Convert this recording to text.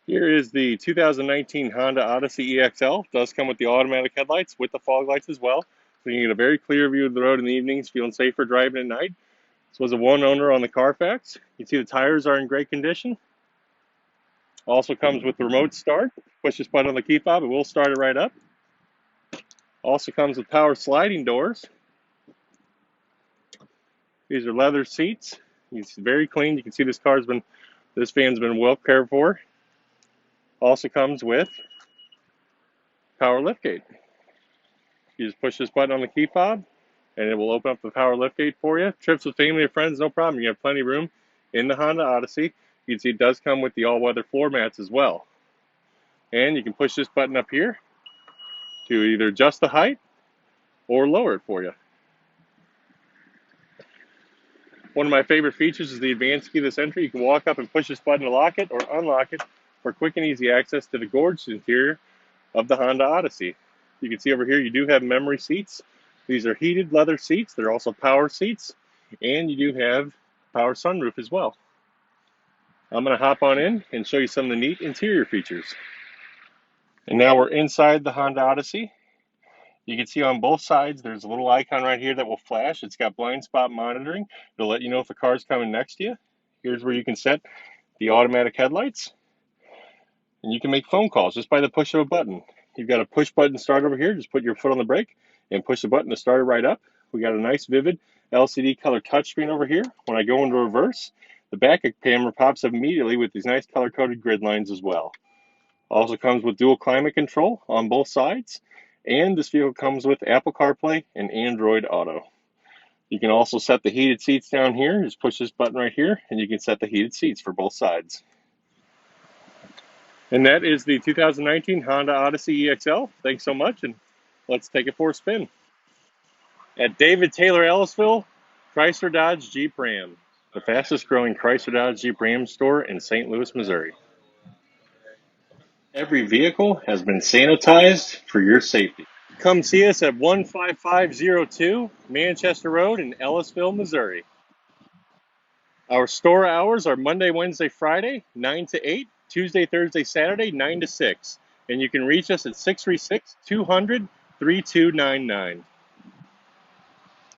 Here is the 2019 Honda Odyssey EXL. Does come with the automatic headlights with the fog lights as well. So you can get a very clear view of the road in the evenings, feeling safer driving at night. This was a one owner on the Carfax. You can see the tires are in great condition. Also comes with the remote start. Push this button on the key fob, it will start it right up. Also comes with power sliding doors. These are leather seats. It's very clean. You can see this van's been well cared for. Also comes with power liftgate. You just push this button on the key fob and it will open up the power liftgate for you. Trips with family or friends, no problem. You have plenty of room in the Honda Odyssey. You can see it does come with the all-weather floor mats as well. And you can push this button up here to either adjust the height or lower it for you. One of my favorite features is the advanced keyless entry. You can walk up and push this button to lock it or unlock it for quick and easy access to the gorgeous interior of the Honda Odyssey. You can see over here you do have memory seats. These are heated leather seats. They're also power seats, and you do have power sunroof as well. I'm going to hop on in and show you some of the neat interior features. And now we're inside the Honda Odyssey. You can see on both sides there's a little icon right here that will flash. It's got blind spot monitoring. It'll let you know if a car's coming next to you. Here's where you can set the automatic headlights. And you can make phone calls just by the push of a button. You've got a push button start over here. Just put your foot on the brake and push the button to start it right up. We got a nice vivid LCD color touchscreen over here. When I go into reverse, the back camera pops up immediately with these nice color-coded grid lines as well. Also comes with dual climate control on both sides. And this vehicle comes with Apple CarPlay and Android Auto. You can also set the heated seats down here. Just push this button right here and you can set the heated seats for both sides. And that is the 2019 Honda Odyssey EXL. Thanks so much, and let's take it for a spin. At David Taylor Ellisville, Chrysler Dodge Jeep Ram, the fastest growing Chrysler Dodge Jeep Ram store in St. Louis, Missouri. Every vehicle has been sanitized for your safety. Come see us at 15502 Manchester Road in Ellisville, Missouri. Our store hours are Monday, Wednesday, Friday, 9 to 8, Tuesday, Thursday, Saturday, 9 to 6. And you can reach us at 636-200-3299.